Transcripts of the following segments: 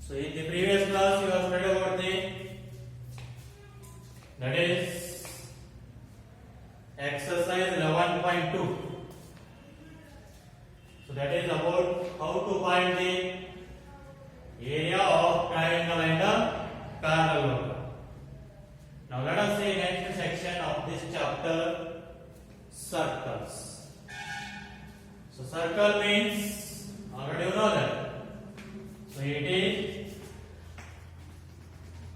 So in the previous class you have studied about that is exercise 11.2. So that is about how to find the area of triangle and a parallelogram. Now let us see next section of this chapter, circles. So circle means, already you know that. So it is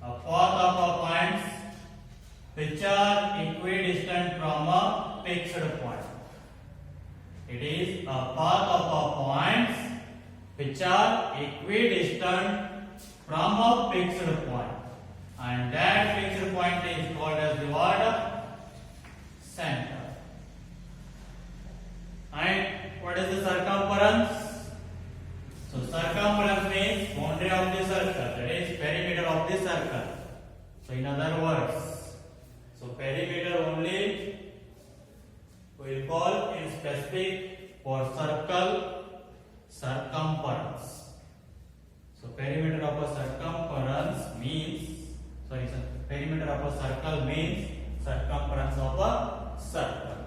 a path of a points which are equidistant from a fixed point. It is a path of a points which are equidistant from a fixed point, and that fixed point is called as the what? Center. And what is the circumference? So circumference means boundary of the circle, that is perimeter of the circle. So in other words, so perimeter only we will call in specific for circle circumference. So perimeter of a circumference means, perimeter of a circle means circumference of a circle.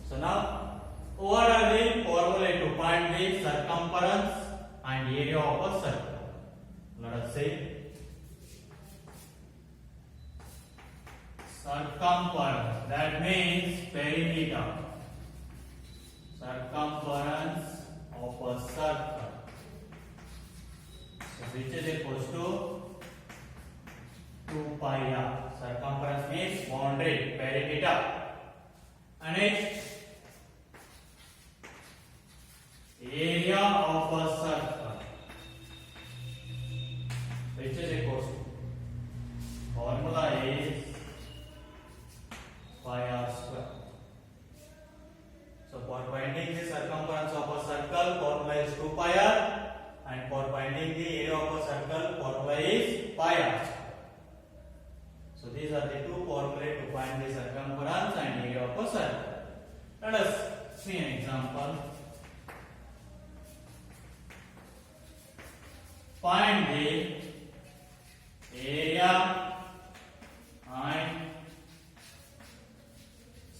So now what are the formulae to find the circumference and area of a circle? Let us say circumference, that means perimeter. Circumference of a circle, so which is equals to 2 pi r. Circumference means boundary, perimeter. And next, area of a circle, which is equals to, formula is pi r square. So for finding the circumference of a circle, formula is 2 pi r, and for finding the area of a circle, formula is pi r square. So these are the two formulae to find the circumference and area of a circle. Let us see an example. Find the area and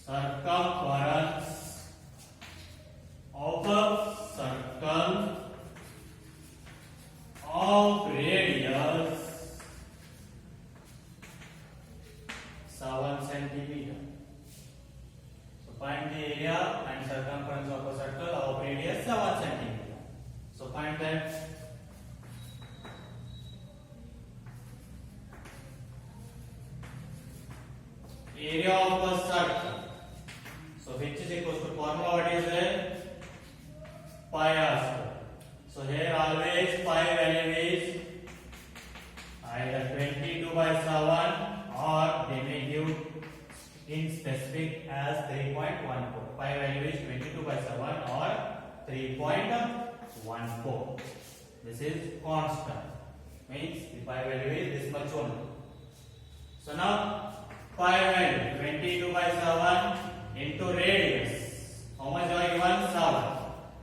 circumference of a circle of radius 7 centimeter. So find the area and circumference of a circle of radius 7 centimeter. So find that. Area of a circle, so which is equals to, formula what is there? Pi r square. So here always pi value is either 22 by 7 or they may give in specific as 3.14. Pi value is 22 by 7 or 3.14. This is constant, means the pi value is this much only. So now pi value 22 by 7 into radius. How much are given? 7.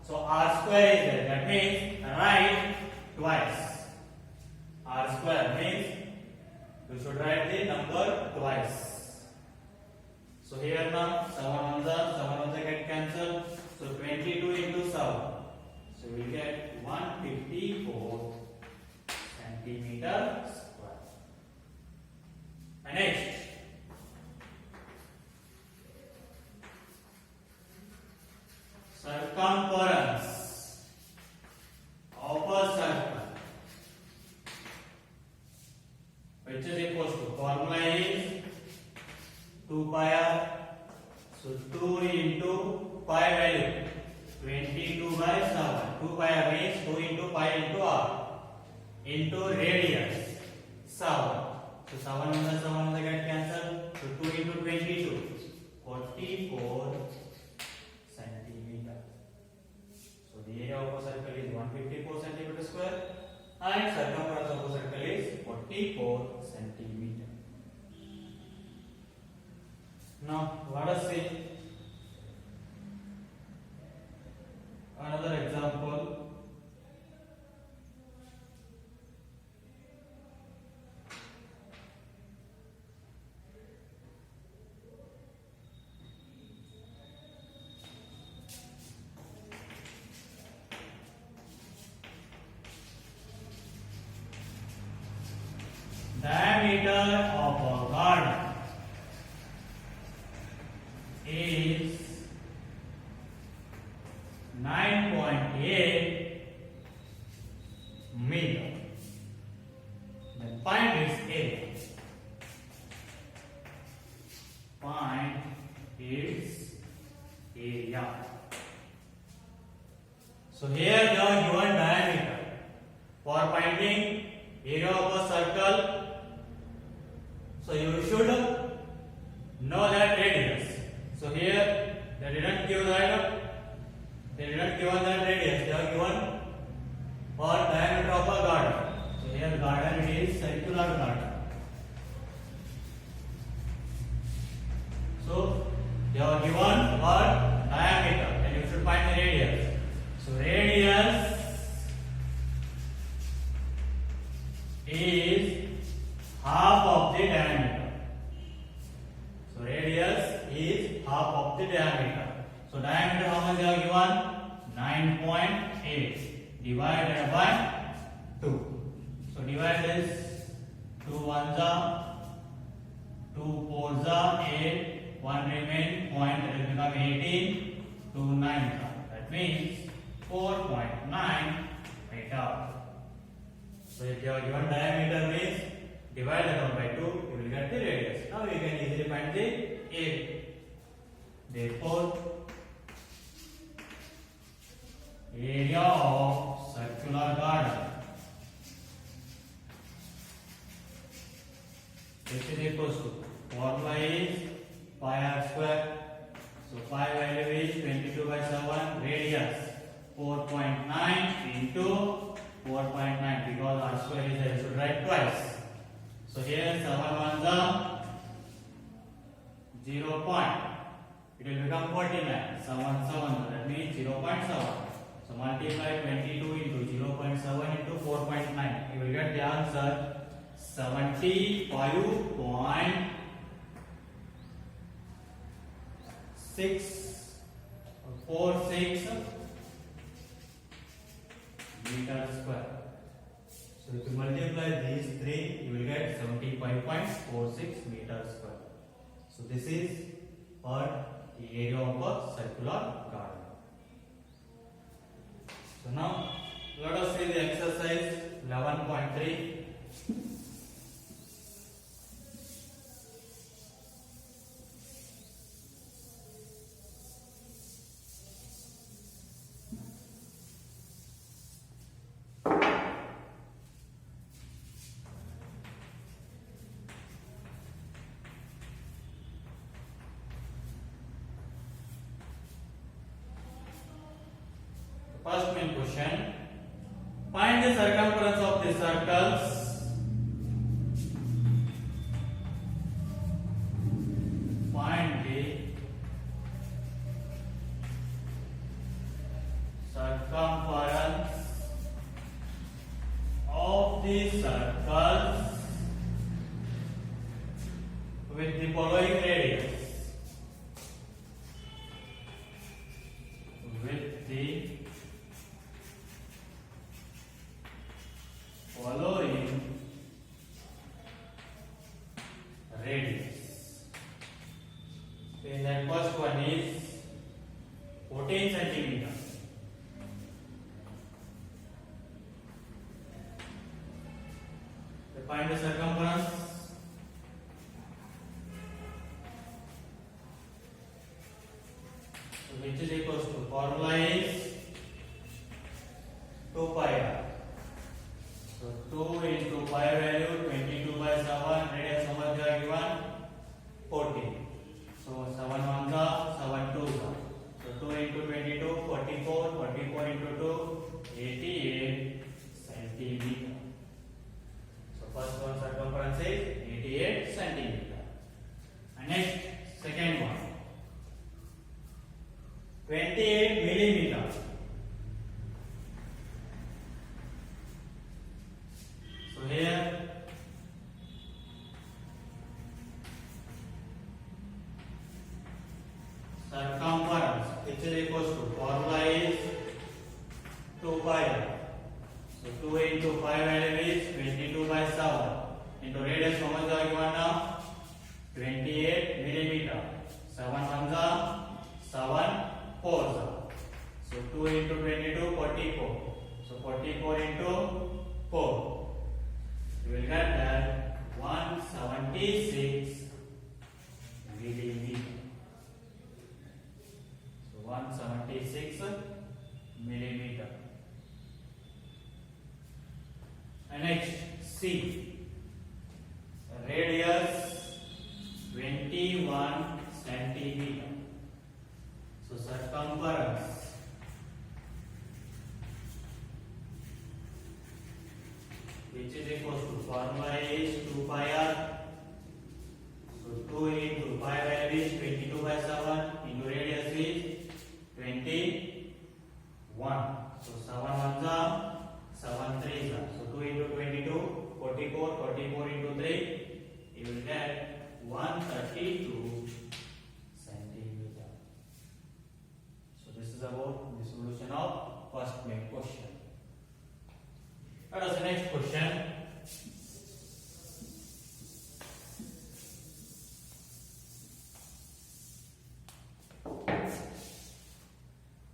So r square is there. That means write twice. R square means you should write the number twice. So here now 7 on the get cancelled. So 22 into 7. So we get 154 centimeter square. And next, circumference of a circle, which is equals to, formula is 2 pi r. So 2 into pi value 22 by 7. 2 pi r means 2 into pi into r into radius 7. So 7 on the get cancelled. So 2 into 22, 44 centimeter. So the area of a circle is 154 centimeter square and circumference of a circle is 44 centimeter. Now let us see another example. diameter of a garden is 9.8 meter. Then find its area. Find its area. So here the given diameter. For finding area of a circle, so you should know that radius. So here they didn't give that. They didn't given that radius. They are given for diameter of a garden. So here garden it is circular garden. So they are given for diameter, and you should find the radius. So radius is half of the diameter. So radius is half of the diameter. So diameter how much they are given? 9.8 divided by 2. So divide this. 2 ones are 2 fours are 8. 1 remain point, that will become 18. 2 9. That means 4.9 meter. So if you are given diameter means divide that out by 2, you will get the radius. Now we can easily find the area. Therefore, area of circular garden, this is equals to, formula is pi r square. So pi value is 22 by 7, radius 4.9 into 4.9, because r square is there, you should write twice. So here 7 ones are 0. It will become 49. 7 7, that means 0.7. So multiply 22 into 0.7 into 4.9. You will get the answer 75.646 meter square. So if you multiply these three, you will get 75.46 meter square. So this is for the area of a circular garden. So now let us see the exercise 11.3. First main question, find the circumference of the circles find the circumference of the circles with the following radius. With the following radius. Okay, that first one is 14 centimeter. So find the circumference. So which is equals to, formula is 2 pi r. So 2 into pi value 22 by 7, radius how much they are given? 14. So 7 ones are 7 twos are. So 2 into 22 44, 44 into 2 88 centimeter. So first one circumference is 88 centimeter. And next second one 28 millimeter. So here circumference, which is equals to, formula is 2 pi r. So 2 into 5 into radius how much are given now? 28 millimeter. 7 ones are 7 fours are. So 2 into 22 44. So 44 into 4. You will get that 176 millimeter. So 176 millimeter. And next C. Radius 21 centimeter. So circumference which is equal to formula is 2 pi r. So 2 into pi value is 22 by 7 into radius is 21. So 7 ones are 7 threes are. So 2 into 22 44. 44 into 3 you will get 132 centimeter. So this is about the solution of first main question. What is the next question?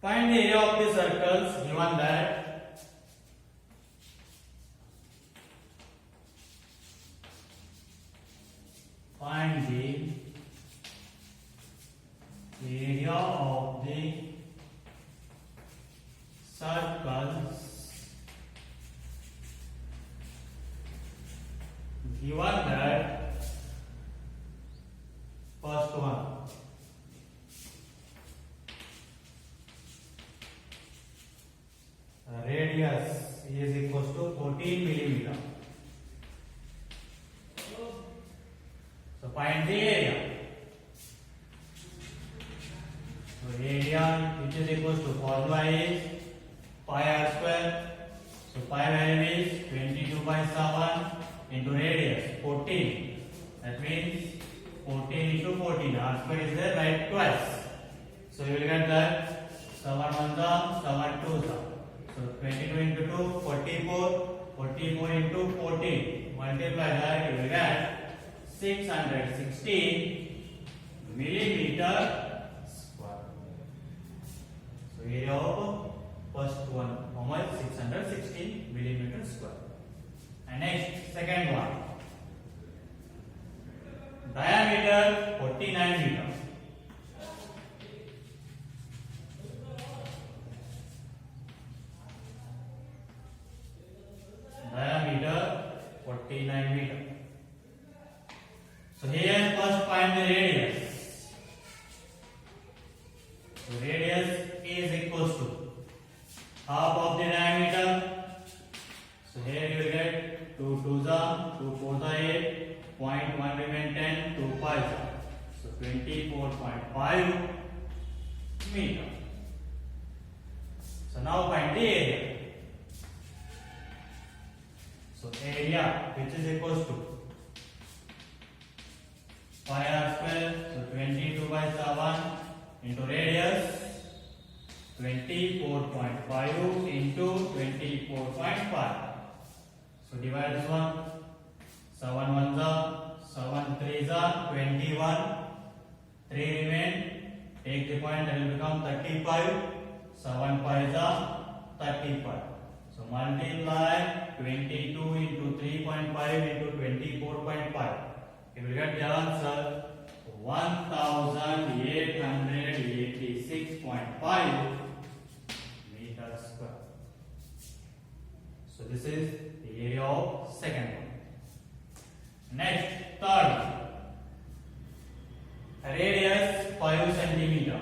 Find the area of the circles given that find the area of the circles given that first one radius is equals to 14 millimeter. So find the area. So area which is equals to formula is pi r square. So pi value is 22 by 7 into radius 14. That means 14 into 14. R square is there, right, twice. So you will get that 7 ones are 7 twos are. So 22 into 2 44. 44 into 14. Multiply that you will get 616 millimeter square. So area of first one how much? 616 millimeter square. And next second one diameter 49 meter. Diameter 49 meter. So here first find the radius. So radius is equals to half of the diameter. So here you will get 2 2s are 2 4s are 8. 0.1 remain 10. 2 5s are. So 24.5 meter. So now find the area. So area which is equals to pi r square. So 22 by 7 into radius 24.5 into 24.5. So divide this one. 7 ones are 7 threes are 21. 3 remain. Take the point and it will become 35. 7 5s are 35. So multiply 22 into 3.5 into 24.5. You will get the answer 1886.5 meters square. So this is the area of second one. Next, third one. Radius 5 centimeter.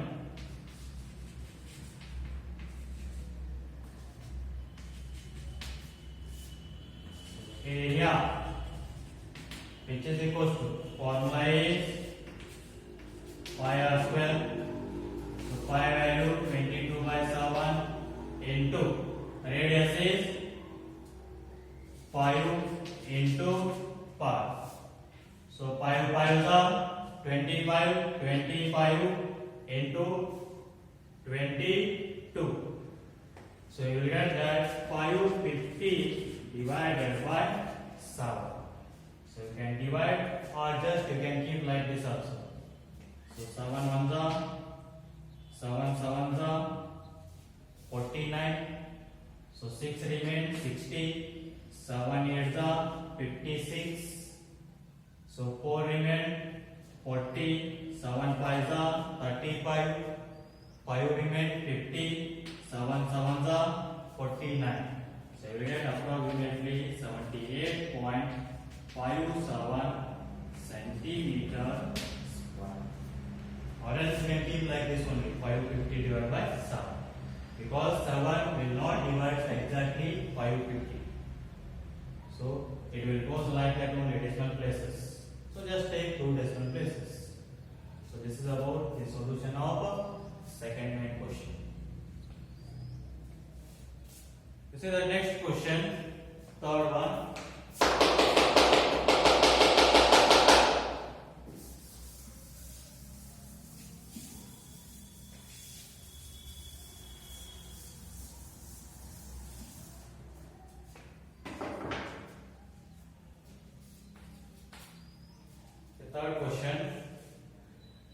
Area which is equals to formula is pi r square. So pi value 22 by 7 into radius is 5 into pi. So 5 5s are 25. 25 into 22. So you will get that 550 divided by 7. So So you can divide or just you can keep like this also. So 7 ones are 7 sevens are 49. So 6 remain 60. 7 eights are 56. So 4 remain 40. 7 fives are 35. 5 remain 50. 7 sevens are 49. So we get approximately 78.57 centimeter square. Or else we can keep like this only 550 divided by 7. Because 7 will not divide exactly 550. So it will goes like that only decimal places. So just take 2 decimal places. So this is about the solution of second main question. This is the next question, third one. Third question.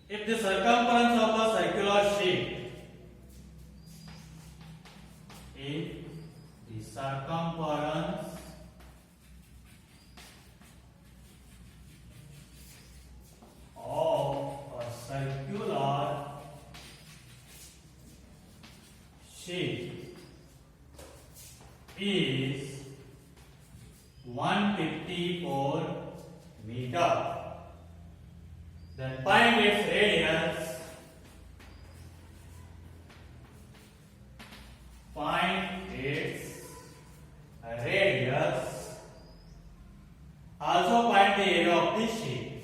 If the circumference of a circular sheet, if the circumference of a circular sheet is 154 meter, then find its radius. Find its radius. Also find the area of this sheet.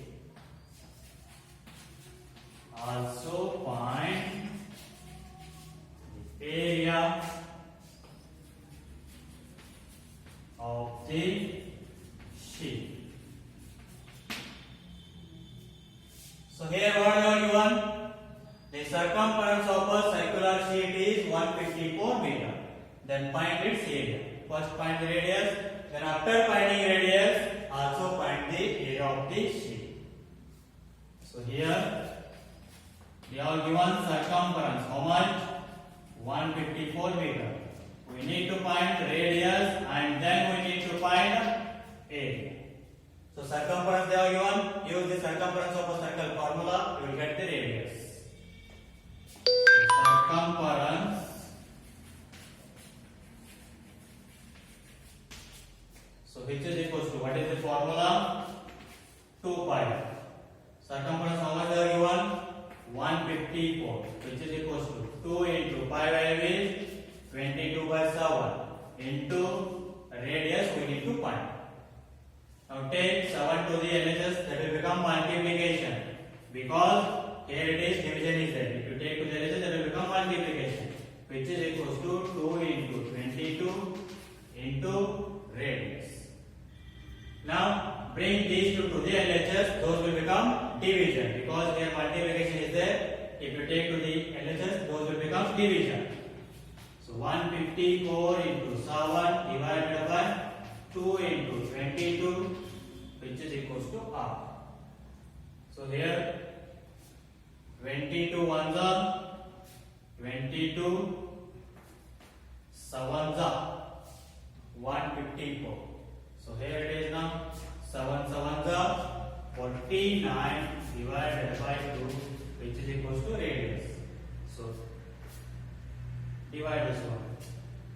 Also find the area of the sheet. So here what you are given? The circumference of a circular sheet is 154 meter. Then find its area. First find the radius. Then after finding radius, also find the area of the sheet. So here they are given circumference. How much? 154 meter. We need to find radius and then we need to find area. So circumference they are given. Use the circumference of a circle formula. You will get the radius. So circumference so which is equals to what is the formula? 2 pi. Circumference how much they are given? 154, which is equals to 2 into pi value is 22 by 7 into radius we need to find. Now take 7 to the LHS, that will become multiplication because here it is division is there. If you take to the LHS, that will become multiplication, which is equals to 2 into 22 into radius. Now bring these two to the LHS, those will become division because here multiplication is there. If you take to the LHS, those will become division. So 154 into 7 divided by 2 into 22, which is equals to R. So here 22 ones are 22, 7s are 154. So here it is now 7 sevens are 49 divided by 2, which is equals to radius. So divide this one.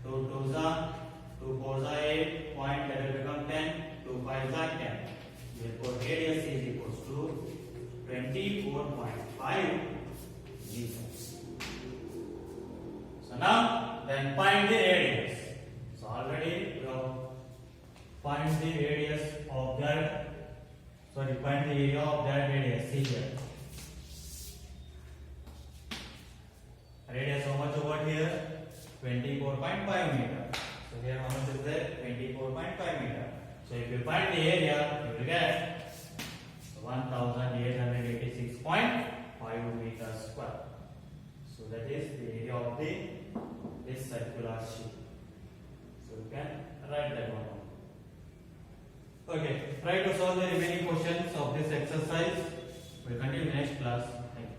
2 2s are 2 4s are 8, point that will become 10, 2 5s are 10. Therefore radius is equals to 24.5 meters. So now then find the radius. So already we have find the radius of that, find the area of that radius. See here. Radius how much over here? 24.5 meter. So here how much is there? 24.5 meter. So if you find the area, you will get 1886.5 meters square. So that is the area of this circular sheet. So you can write that one. Okay. try to solve the remaining questions of this exercise. We'll continue next class. Thank you.